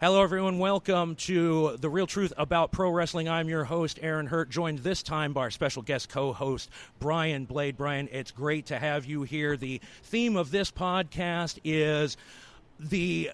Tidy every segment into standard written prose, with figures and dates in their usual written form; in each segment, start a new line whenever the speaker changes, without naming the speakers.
Hello, everyone. Welcome to The Real Truth About Pro Wrestling. I'm your host, Aaron Hurt, joined this time by our special guest co-host, Bryan Blade. Bryan, it's great to have you here. The theme of this podcast is the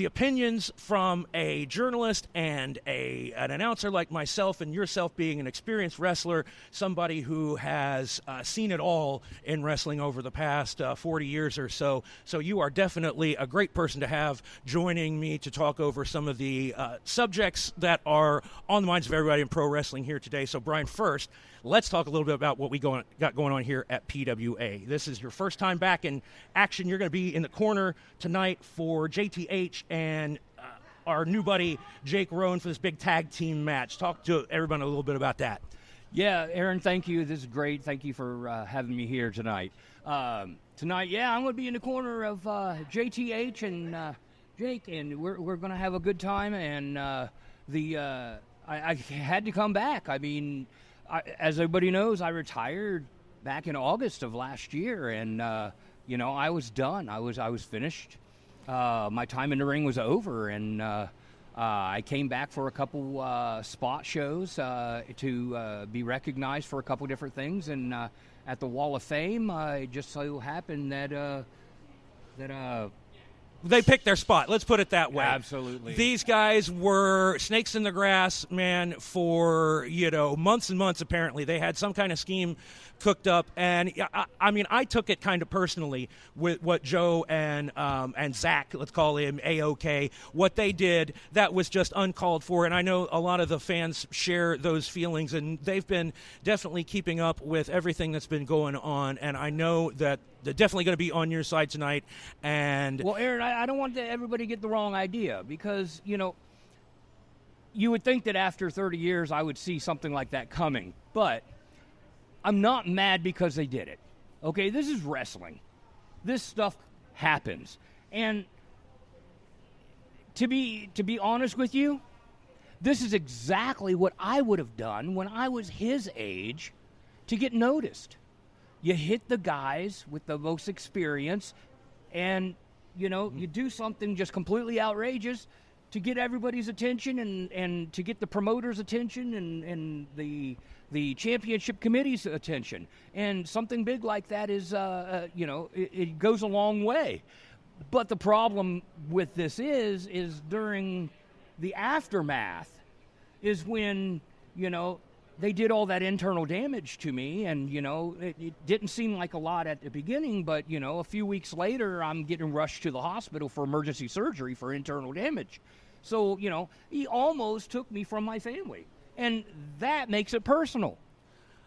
opinions from a journalist and an announcer like myself, and yourself being an experienced wrestler, somebody who has seen it all in wrestling over the past 40 years or so. So you are definitely a great person to have joining me to talk over some of the subjects that are on the minds of everybody in pro wrestling here today. So, Bryan, first, let's talk a little bit about what we got going on here at PWA. This is your first time back in action. You're going to be in the corner tonight for JTH and our new buddy Jake Rowan for this big tag team match. Talk to everyone a little bit about that.
Yeah, Aaron, thank you. This is great. Thank you for having me here tonight. I'm going to be in the corner of JTH and Jake, and we're going to have a good time. And I had to come back. I mean, as everybody knows, I retired back in August of last year, and I was done. I was finished. My time in the ring was over, and I came back for a couple spot shows to be recognized for a couple different things. And at the Wall of Fame, it just so happened that
they picked their spot. Let's put it that way.
Absolutely.
These guys were snakes in the grass, man, for, months and months, apparently. They had some kind of scheme cooked up. And, I took it kind of personally with what Joe and Zach, let's call him AOK, what they did, that was just uncalled for. And I know a lot of the fans share those feelings, and they've been definitely keeping up with everything that's been going on. And I know that they're definitely going to be on your side tonight. And
well, Aaron, I don't want everybody to get the wrong idea, because, you would think that after 30 years I would see something like that coming. But I'm not mad because they did it. Okay, this is wrestling. This stuff happens. And to be honest with you, this is exactly what I would have done when I was his age to get noticed. You hit the guys with the most experience, and, you do something just completely outrageous to get everybody's attention and to get the promoter's attention and the championship committee's attention. And something big like that is, it goes a long way. But the problem with this is during the aftermath is when, they did all that internal damage to me, and, it didn't seem like a lot at the beginning, but, a few weeks later, I'm getting rushed to the hospital for emergency surgery for internal damage. So, he almost took me from my family, and that makes it personal.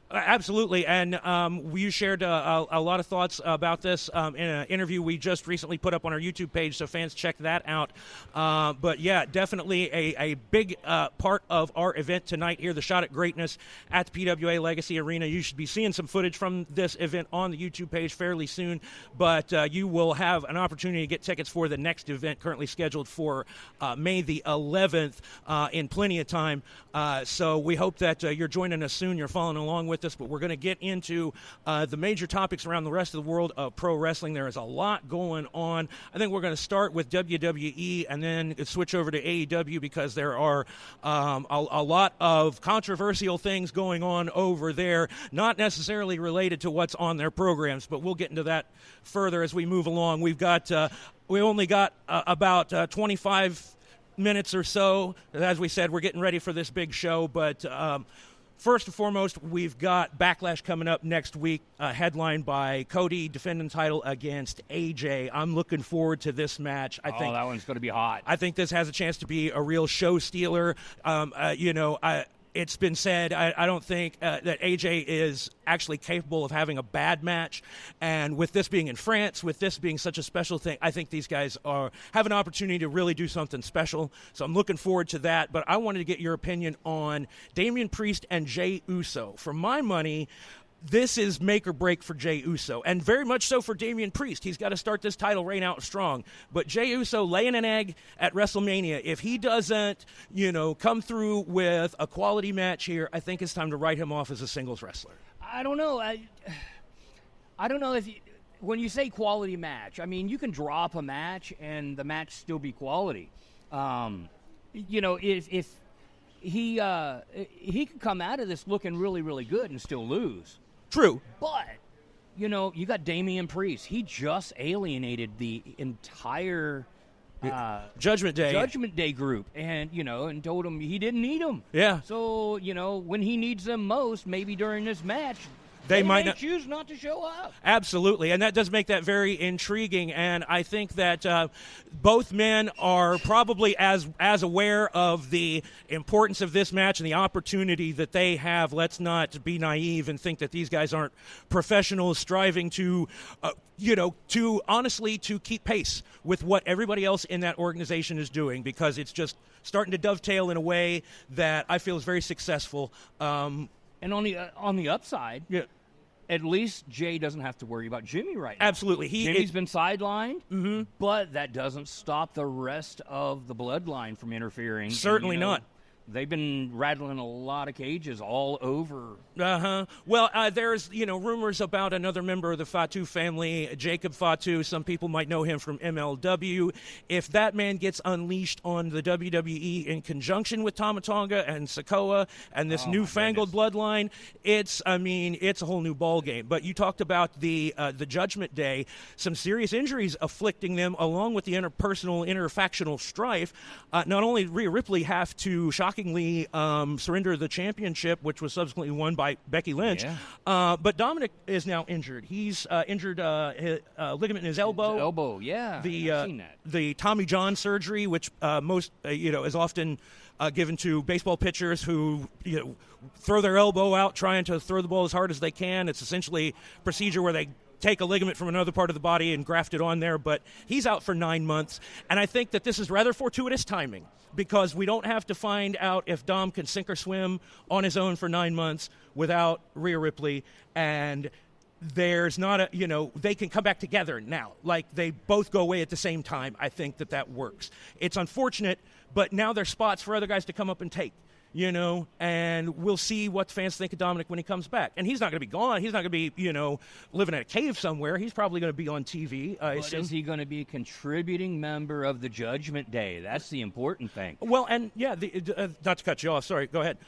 Absolutely, and you shared a lot of thoughts about this in an interview we just recently put up on our YouTube page, so fans check that out. But yeah, definitely a big part of our event tonight here, the Shot at Greatness at the PWA Legacy Arena. You should be seeing some footage from this event on the YouTube page fairly soon, but you will have an opportunity to get tickets for the next event currently scheduled for May the 11th in plenty of time. So we hope that you're joining us soon, you're following along with us, but we're going to get into the major topics around the rest of the world of pro wrestling. There is a lot going on. I think we're going to start with WWE and then switch over to AEW, because there are a lot of controversial things going on over there, not necessarily related to what's on their programs, but we'll get into that further as we move along. We only got about 25 minutes or so. As we said, we're getting ready for this big show, but first and foremost, we've got Backlash coming up next week, headlined by Cody defending title against AJ. I'm looking forward to this match. I think
that one's going to be hot.
I think this has a chance to be a real show stealer. It's been said, I don't think that AJ is actually capable of having a bad match. And with this being in France, with this being such a special thing, I think these guys have an opportunity to really do something special. So I'm looking forward to that. But I wanted to get your opinion on Damian Priest and Jey Uso. For my money, this is make or break for Jey Uso, and very much so for Damian Priest. He's got to start this title reign out strong. But Jey Uso laying an egg at WrestleMania, if he doesn't, come through with a quality match here, I think it's time to write him off as a singles wrestler.
I don't know. I don't know if when you say quality match, I mean, you can drop a match and the match still be quality. If he could come out of this looking really, really good and still lose.
True.
But, you got Damian Priest. He just alienated the entire
Judgment Day
group, and told him he didn't need them.
Yeah.
So, when he needs them most, maybe during this match,
they might
choose not to show up.
Absolutely, and that does make that very intriguing. And I think that both men are probably as aware of the importance of this match and the opportunity that they have. Let's not be naive and think that these guys aren't professionals striving to, to keep pace with what everybody else in that organization is doing, because it's just starting to dovetail in a way that I feel is very successful.
And on the upside,
yeah.
At least Jay doesn't have to worry about Jimmy right now.
Absolutely.
Jimmy's been sidelined, but that doesn't stop the rest of the bloodline from interfering.
Certainly not.
They've been rattling a lot of cages all over.
Well, there's, rumors about another member of the Fatu family, Jacob Fatu. Some people might know him from MLW. If that man gets unleashed on the WWE in conjunction with Tama Tonga and Sikoa and this newfangled bloodline, it's a whole new ball game. But you talked about the Judgment Day, some serious injuries afflicting them, along with the interpersonal, interfactional strife. Not only did Rhea Ripley have to shockingly surrender the championship, which was subsequently won by Becky Lynch. Yeah. But Dominic is now injured. He's injured his ligament in his elbow.
His elbow, yeah. I've seen that.
The Tommy John surgery, which is often given to baseball pitchers who throw their elbow out trying to throw the ball as hard as they can. It's essentially a procedure where they take a ligament from another part of the body and graft it on there, but he's out for 9 months. And I think that this is rather fortuitous timing, because we don't have to find out if Dom can sink or swim on his own for 9 months without Rhea Ripley. And there's not they can come back together now. Like, they both go away at the same time. I think that works. It's unfortunate, but now there's spots for other guys to come up and take. And we'll see what fans think of Dominic when he comes back. And he's not going to be gone. He's not going to be, living in a cave somewhere. He's probably going to be on TV.
But is he going to be a contributing member of the Judgment Day? That's the important thing.
Well, and not to cut you off. Sorry, go ahead.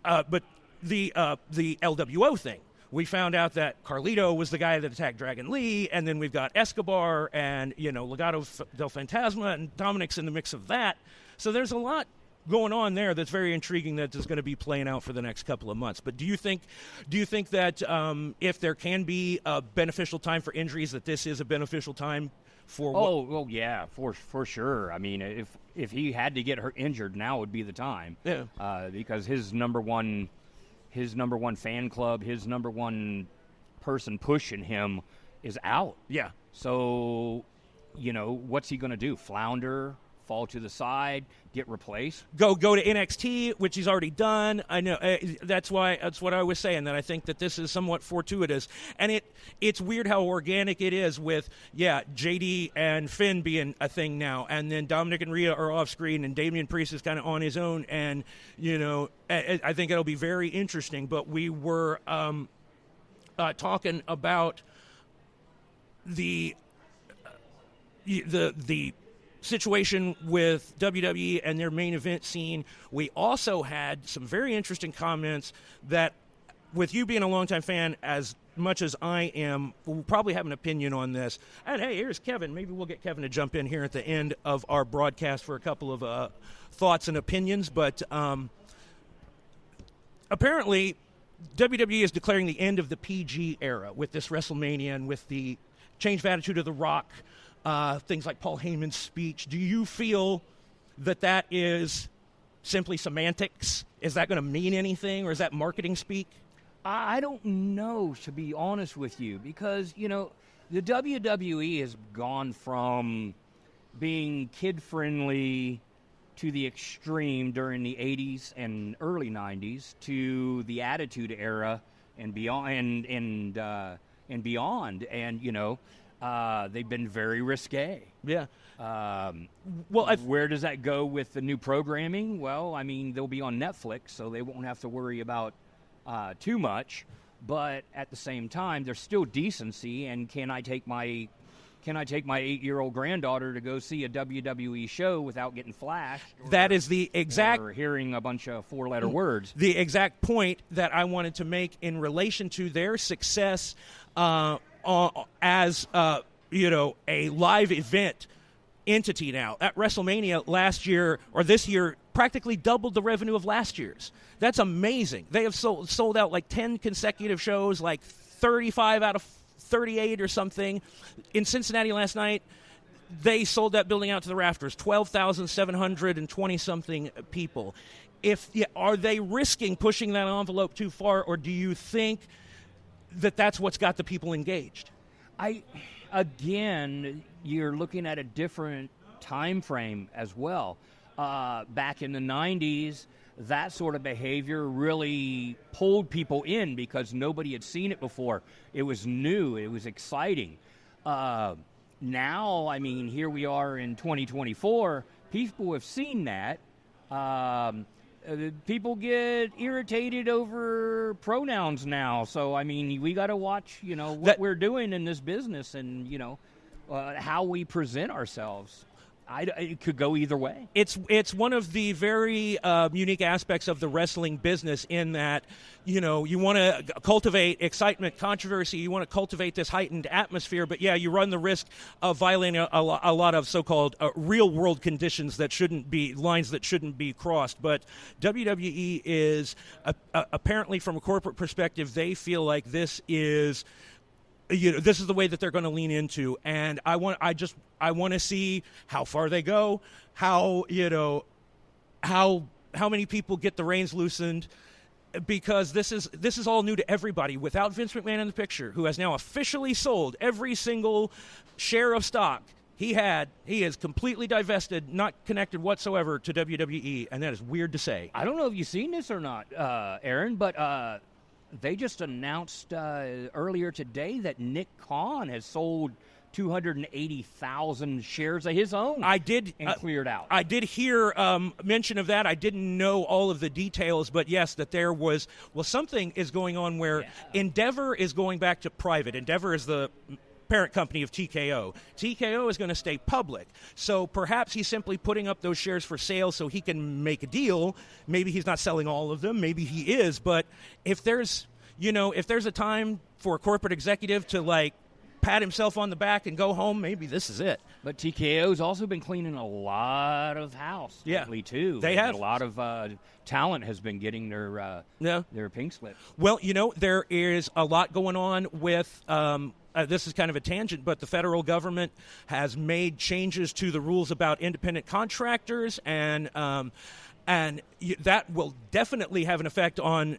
But the LWO thing. We found out that Carlito was the guy that attacked Dragon Lee, and then we've got Escobar and, Legado del Fantasma, and Dominic's in the mix of that. So there's a lot going on there that's very intriguing, that is going to be playing out for the next couple of months. But do you think that if there can be a beneficial time for injuries, that this is a beneficial time for?
Yeah, for sure. I mean, if he had to get injured, now would be the time.
Yeah.
Because his number one fan club, his number one person pushing him is out.
Yeah.
So, what's he going to do? Flounder? Fall to the side, get replaced.
Go to NXT, which he's already done. I know that's what I was saying, that I think that this is somewhat fortuitous, and it's weird how organic it is with JD and Finn being a thing now, and then Dominic and Rhea are off screen, and Damian Priest is kind of on his own, and I think it'll be very interesting. But we were talking about the situation with WWE and their main event scene. We also had some very interesting comments that, with you being a longtime fan as much as I am, we'll probably have an opinion on this. And hey, here's Kevin. Maybe we'll get Kevin to jump in here at the end of our broadcast for a couple of thoughts and opinions. But apparently WWE is declaring the end of the PG era with this WrestleMania and with the change of attitude of The Rock. Things like Paul Heyman's speech. Do you feel that is simply semantics? Is that going to mean anything, or is that marketing speak?
I don't know, to be honest with you, because, the WWE has gone from being kid-friendly to the extreme during the 80s and early 90s to the Attitude Era and beyond, and beyond. And, they've been very risque.
Yeah.
Where does that go with the new programming? Well, I mean, they'll be on Netflix, so they won't have to worry about too much. But at the same time, there's still decency. And can I take my can I take my 8-year-old granddaughter to go see a WWE show without getting flashed?
That is the exact...
Or hearing a bunch of 4-letter words.
The exact point that I wanted to make in relation to their success as, a live event entity now. At WrestleMania last year, or this year, practically doubled the revenue of last year's. That's amazing. They have sold out like 10 consecutive shows, like 35 out of 38 or something. In Cincinnati last night, they sold that building out to the rafters, 12,720-something people. Are they risking pushing that envelope too far, or do you think that that's what's got the people engaged?
Again, you're looking at a different time frame as well. Back in the 90s, that sort of behavior really pulled people in because nobody had seen it before. It was new. It was exciting. Now, I mean, here we are in 2024. People have seen that. People get irritated over pronouns now. So, I mean, we got to watch, what we're doing in this business and, how we present ourselves. It could go either way.
It's one of the very unique aspects of the wrestling business in that, you want to cultivate excitement, controversy. You want to cultivate this heightened atmosphere. But, yeah, you run the risk of violating a lot of so-called real-world conditions that shouldn't be, lines that shouldn't be crossed. But WWE is, apparently from a corporate perspective, they feel like this is – this is the way that they're going to lean into, and I want to see how far they go, how many people get the reins loosened, because this is all new to everybody. Without Vince McMahon in the picture, who has now officially sold every single share of stock he is completely divested, not connected whatsoever to WWE, and that is weird to say.
I don't know if you've seen this or not, Aaron, but. They just announced earlier today that Nick Khan has sold 280,000 shares of his own. And cleared out.
I did hear mention of that. I didn't know all of the details, but yes, that there was something is going on where Endeavor is going back to private. Endeavor is the parent company of TKO. TKO is going to stay public. So perhaps he's simply putting up those shares for sale so he can make a deal. Maybe he's not selling all of them. Maybe he is. But if there's a time for a corporate executive to pat himself on the back and go home, maybe this is it.
But TKO's also been cleaning a lot of house lately too.
They have.
A lot of talent has been getting their pink slip.
Well, there is a lot going on with this is kind of a tangent, but the federal government has made changes to the rules about independent contractors, and that will definitely have an effect on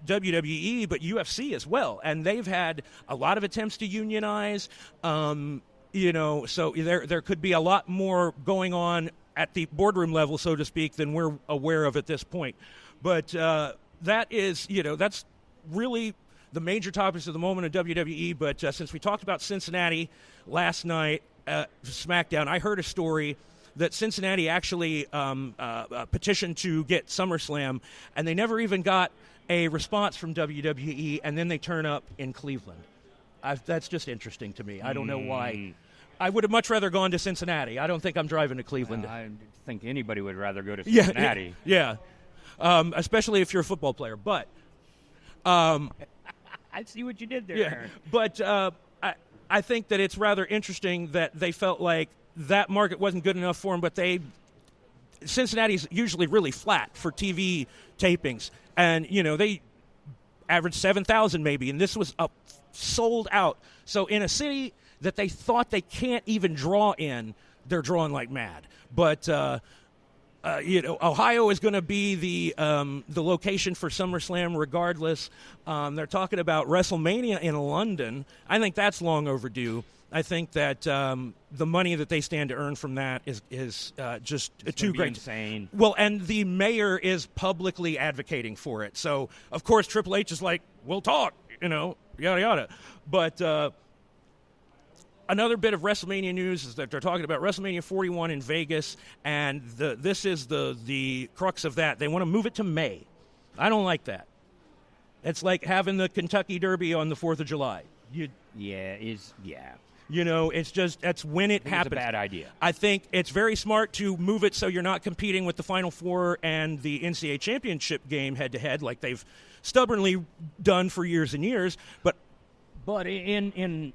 WWE, but UFC as well. And they've had a lot of attempts to unionize, so there could be a lot more going on at the boardroom level, so to speak, than we're aware of at this point. But that is, that's really the major topics of the moment of WWE. But since we talked about Cincinnati last night, SmackDown, I heard a story that Cincinnati actually petitioned to get SummerSlam, and they never even got a response from WWE, and then they turn up in Cleveland. That's just interesting to me. I don't know why. I would have much rather gone to Cincinnati. I don't think I'm driving to Cleveland.
I think anybody would rather go to Cincinnati.
Yeah. Especially if you're a football player. But
I see what you did there, Aaron.
But I think that it's rather interesting that they felt like that market wasn't good enough for them, but Cincinnati's usually really flat for TV tapings. And, they averaged 7,000 maybe, and this was sold out. So in a city that they thought they can't even draw in, they're drawing like mad. But Ohio is going to be the location for SummerSlam regardless. They're talking about WrestleMania in London. I think that's long overdue. I think that the money that they stand to earn from that is just too great.
Insane.
Well, and the mayor is publicly advocating for it. So, of course, Triple H is like, we'll talk, yada, yada. But another bit of WrestleMania news is that they're talking about WrestleMania 41 in Vegas, and this is the crux of that. They want to move it to May. I don't like that. It's like having the Kentucky Derby on the 4th of July. It's just that's when it happens.
It's a bad idea.
I think it's very smart to move it so you're not competing with the Final Four and the NCAA championship game head-to-head like they've stubbornly done for years and years. But
in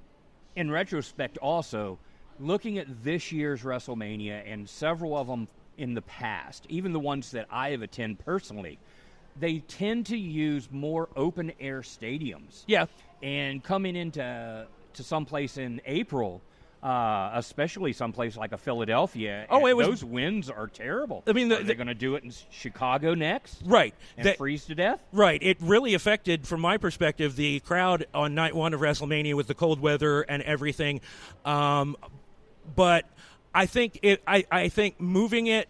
retrospect also, looking at this year's WrestleMania and several of them in the past, even the ones that I have attended personally, they tend to use more open-air stadiums.
Yeah.
And coming into someplace in April, especially someplace like a Philadelphia, those winds are terrible.
I mean,
are they going to do it in Chicago next?
Right.
And freeze to death?
Right. It really affected, from my perspective, the crowd on night one of WrestleMania with the cold weather and everything. But I think I think moving it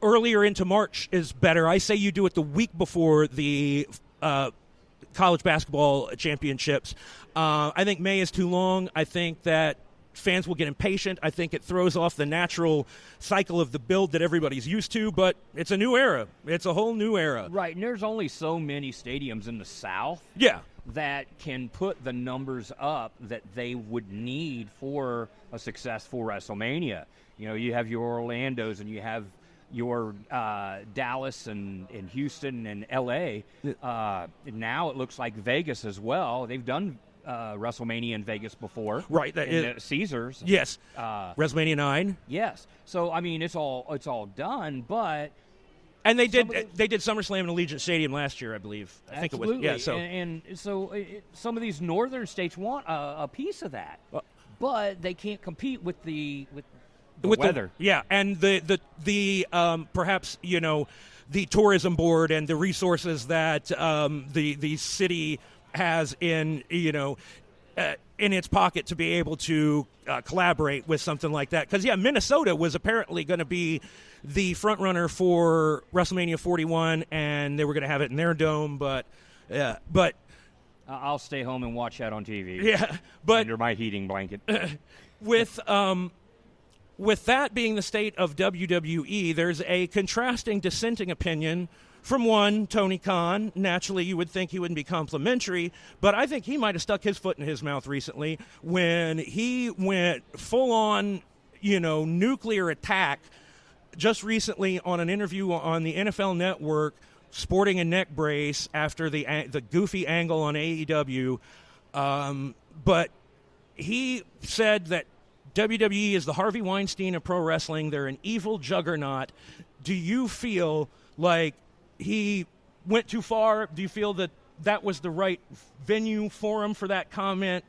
earlier into March is better. I say you do it the week before the college basketball championships. I think May is too long. I think that fans will get impatient. I think it throws off the natural cycle of the build that everybody's used to, but it's a new era. It's a whole new era.
Right, and there's only so many stadiums in the South that can put the numbers up that they would need for a successful WrestleMania. You have your Orlandos and you have your Dallas and Houston and L.A. Now it looks like Vegas as well. They've done WrestleMania in Vegas before.
Right.
Caesars.
Yes. WrestleMania 9.
Yes. So, I mean, it's all done, but...
And they did SummerSlam in Allegiant Stadium last year, I believe. I think it was. Yeah, so.
And so some of these northern states want a piece of that, but they can't compete with the weather.
And the perhaps the tourism board and the resources that the city has in its pocket to be able to collaborate with something like that. Because Minnesota was apparently going to be the front runner for WrestleMania 41, and they were going to have it in their dome, but.
I'll stay home and watch that on TV.
Yeah, but
under my heating blanket.
With that being the state of WWE, there's a contrasting dissenting opinion from one, Tony Khan. Naturally, you would think he wouldn't be complimentary, but I think he might have stuck his foot in his mouth recently when he went full-on, nuclear attack just recently on an interview on the NFL Network, sporting a neck brace after the goofy angle on AEW. But he said that WWE is the Harvey Weinstein of pro wrestling. They're an evil juggernaut. Do you feel like he went too far? Do you feel that was the right venue forum for that comment?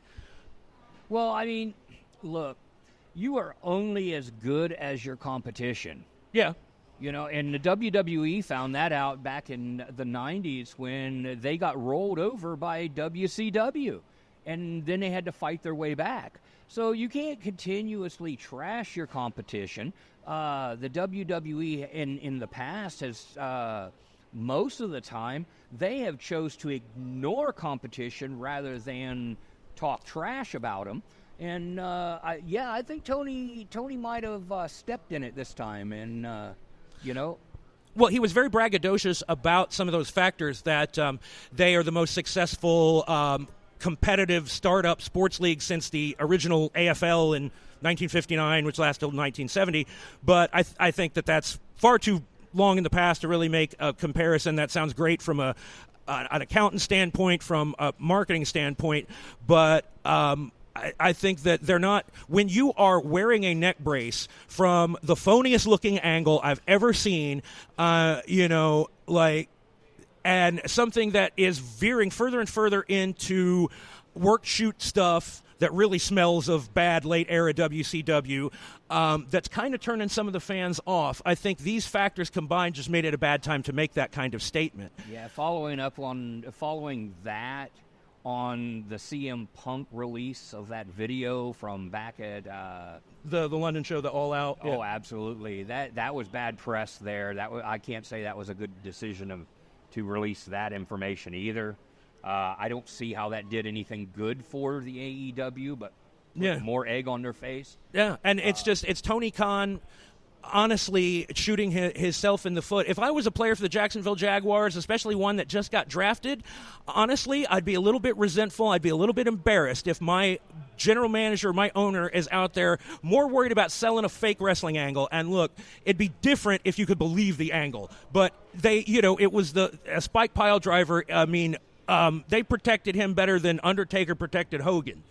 Well, I mean, look, you are only as good as your competition.
Yeah.
And the WWE found that out back in the 90s when they got rolled over by WCW. And then they had to fight their way back. So you can't continuously trash your competition. The WWE in the past has, most of the time, they have chose to ignore competition rather than talk trash about them. And, I think Tony might have stepped in it this time. And,
Well, he was very braggadocious about some of those factors that they are the most successful competitive startup sports league since the original AFL in 1959, which lasted until 1970. But I think that that's far too long in the past to really make a comparison. That sounds great from an accountant standpoint, from a marketing standpoint, but I think that they're not. When you are wearing a neck brace from the phoniest looking angle I've ever seen, and something that is veering further and further into work shoot stuff that really smells of bad late era WCW, that's kind of turning some of the fans off. I think these factors combined just made it a bad time to make that kind of statement.
Yeah, following that on the CM Punk release of that video from back at
the London show, the All Out.
Oh, yeah. Absolutely. That was bad press there. I can't say that was a good decision to release that information either. I don't see how that did anything good for the AEW, but more egg on their face.
Yeah, and it's Tony Khan honestly shooting himself in the foot. If I was a player for the Jacksonville Jaguars, especially one that just got drafted, honestly, I'd be a little bit resentful. I'd be a little bit embarrassed if my general manager, my owner, is out there more worried about selling a fake wrestling angle. And look, it'd be different if you could believe the angle. But it was a spike pile driver. I mean, they protected him better than Undertaker protected Hogan,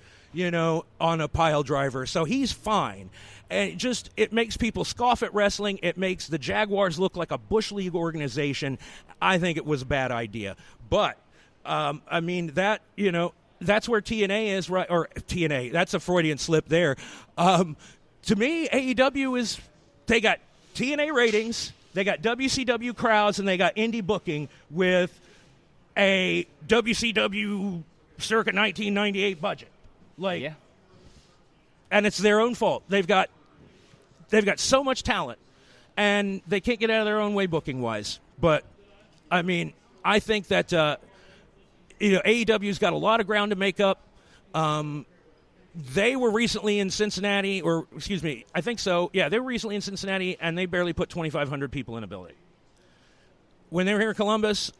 on a pile driver. So he's fine. And it makes people scoff at wrestling. It makes the Jaguars look like a Bush League organization. I think it was a bad idea. But, I mean, that's where TNA is, right? Or TNA, that's a Freudian slip there. To me, AEW they got TNA ratings, they got WCW crowds, and they got indie booking with a WCW circa 1998 budget.
Yeah.
And it's their own fault. They've got so much talent, and they can't get out of their own way booking-wise. But, I mean, I think that, AEW's got a lot of ground to make up. They were recently in Cincinnati, I think so. Yeah, they were recently in Cincinnati, and they barely put 2,500 people in a building. When they were here in Columbus,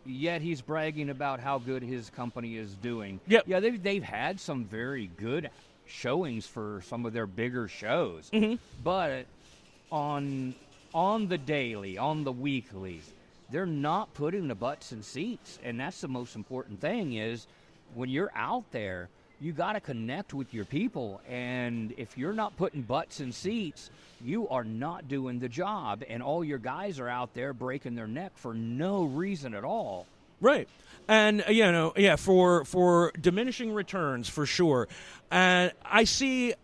yet he's bragging about how good his company is doing.
Yep.
Yeah, they've had some very good showings for some of their bigger shows, but on the daily, on the weekly, they're not putting the butts in seats, and that's the most important thing. Is when you're out there, you got to connect with your people, and if you're not putting butts in seats, you are not doing the job, and all your guys are out there breaking their neck for no reason at all.
Right. And, for diminishing returns, for sure. And I see,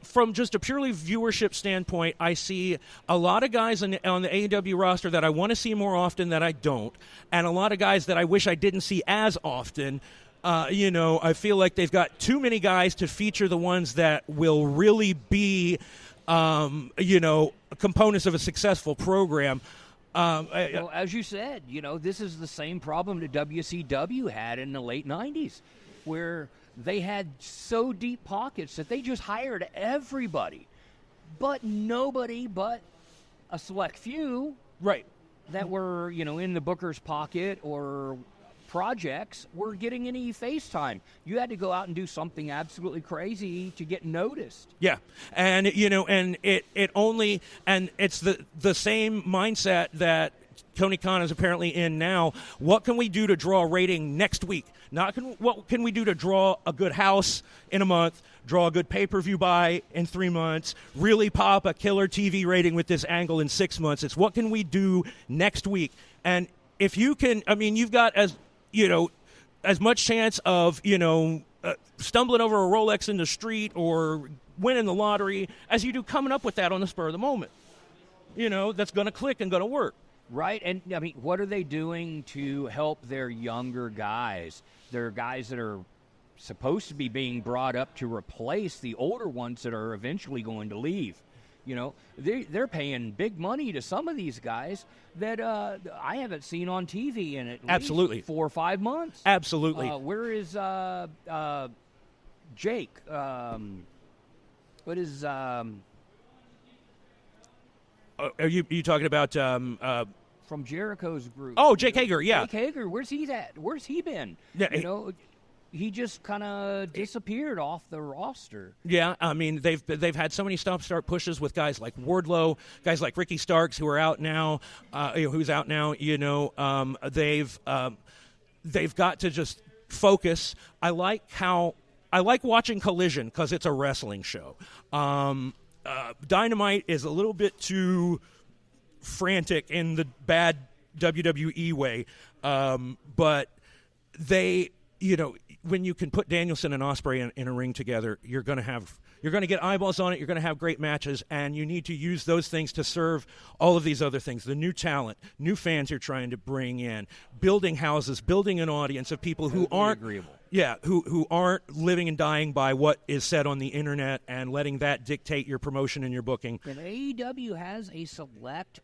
from just a purely viewership standpoint, I see a lot of guys on the AEW roster that I want to see more often that I don't, and a lot of guys that I wish I didn't see as often. I feel like they've got too many guys to feature the ones that will really be, components of a successful program.
Well, as you said, this is the same problem that WCW had in the late 90s, where they had so deep pockets that they just hired everybody, but nobody but a select few
right
that were, in the booker's pocket or projects were getting any face time. You had to go out and do something absolutely crazy to get noticed.
Yeah. And and it's the same mindset that Tony Khan is apparently in now. What can we do to draw a rating next week? What can we do to draw a good house in a month, draw a good pay-per-view buy in 3 months, really pop a killer TV rating with this angle in 6 months? It's what can we do next week? And if you can, you've got as much chance of, stumbling over a Rolex in the street or winning the lottery as you do coming up with that on the spur of the moment. That's going to click and going to work.
Right. And, what are they doing to help their younger guys? They're guys that are supposed to be being brought up to replace the older ones that are eventually going to leave. They're paying big money to some of these guys that I haven't seen on TV in at least 4 or 5 months.
Absolutely.
Where is Jake? What is?
Are you talking about
from Jericho's group?
Oh, Jake Hager. Yeah,
Jake Hager. Where's he at? Where's he been?
Yeah,
he just kind of disappeared off the roster.
Yeah, they've had so many stop-start pushes with guys like Wardlow, guys like Ricky Starks who are out now, who's out now. They've got to just focus. I like watching Collision because it's a wrestling show. Dynamite is a little bit too frantic in the bad WWE way, but they, when you can put Danielson and Ospreay in a ring together, you're going to get eyeballs on it. You're going to have great matches, and you need to use those things to serve all of these other things. The new talent, new fans you're trying to bring in, building houses, building an audience of people who aren't
agreeable.
Yeah, who aren't living and dying by what is said on the internet and letting that dictate your promotion and your booking.
And AEW has a select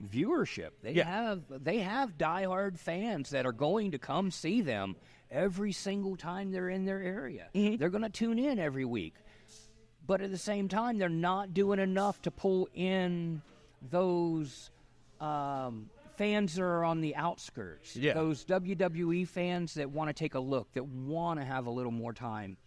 viewership. They have diehard fans that are going to come see them every single time they're in their area.
Mm-hmm.
They're going to tune in every week. but at the same time, they're not doing enough to pull in those fans that are on the outskirts.
Yeah.
Those WWE fans that want to take a look, that want to have a little more time,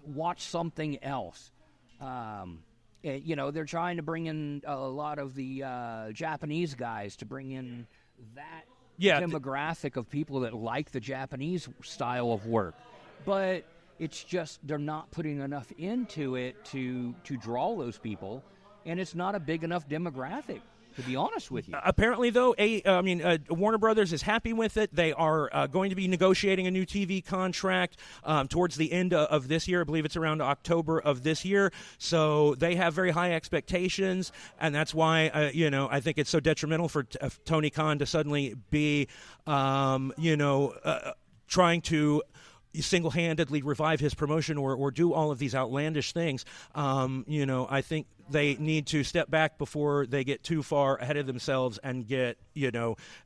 watch something else. They're trying to bring in a lot of the Japanese guys to bring in that demographic of people that like the Japanese style of work. But it's just they're not putting enough into it to draw those people, and it's not a big enough demographic, to be honest with you.
Apparently, though, Warner Brothers is happy with it. They are going to be negotiating a new TV contract towards the end of this year. I believe it's around October of this year. So they have very high expectations, and that's why, I think it's so detrimental for Tony Khan to suddenly be, trying to single-handedly revive his promotion or do all of these outlandish things. I think they need to step back before they get too far ahead of themselves and get,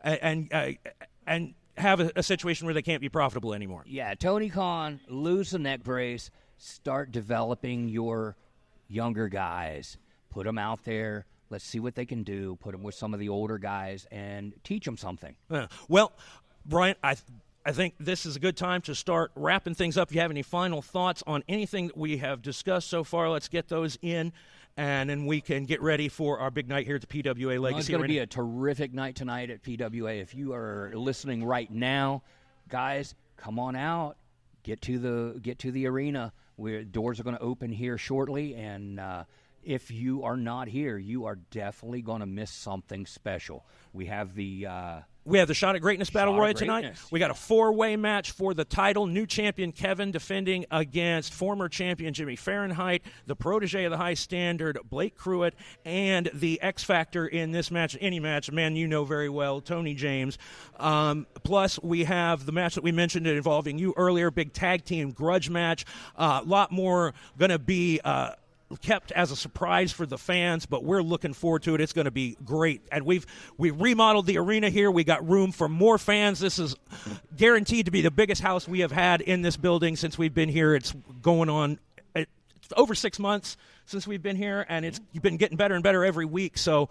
and have a situation where they can't be profitable anymore.
Yeah, Tony Khan, lose the neck brace, start developing your younger guys, put them out there. Let's see what they can do. Put them with some of the older guys and teach them something.
Well, Bryan, I think this is a good time to start wrapping things up. If you have any final thoughts on anything that we have discussed so far, let's get those in, and then we can get ready for our big night here at the PWA Legacy.
It's going to be a terrific night tonight at PWA. If you are listening right now, guys, come on out. Get to the arena. Doors are going to open here shortly, and if you are not here, you are definitely going to miss something special. We have the
Shot at Greatness Battle Royal tonight. We got a 4-way match for the title. New champion Kevin defending against former champion Jimmy Fahrenheit, the protege of the high standard, Blake Pruitt, and the X Factor in this match, any match, man you know very well, Tony James. Plus, we have the match that we mentioned involving you earlier, big tag team grudge match. A lot more going to be kept as a surprise for the fans, but we're looking forward to it. It's going to be great. And we've remodeled the arena here. We got room for more fans. This is guaranteed to be the biggest house we have had in this building since we've been here. It's going on over 6 months since we've been here, and it's been getting better and better every week. So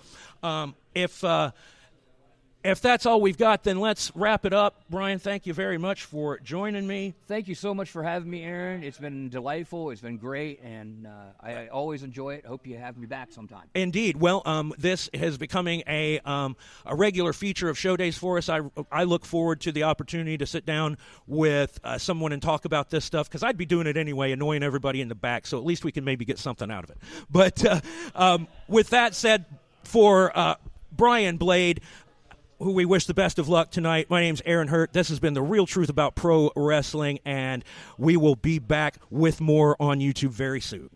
if that's all we've got, then let's wrap it up. Bryan, thank you very much for joining me.
Thank you so much for having me, Aaron. It's been delightful. It's been great, and I always enjoy it. Hope you have me back sometime.
Indeed. Well, this is becoming a regular feature of show days for us. I look forward to the opportunity to sit down with someone and talk about this stuff, because I'd be doing it anyway, annoying everybody in the back, so at least we can maybe get something out of it. But with that said, for Bryan Blade, who we wish the best of luck tonight, my name's Aaron Hurt. This has been The Real Truth About Pro Wrestling, and we will be back with more on YouTube very soon.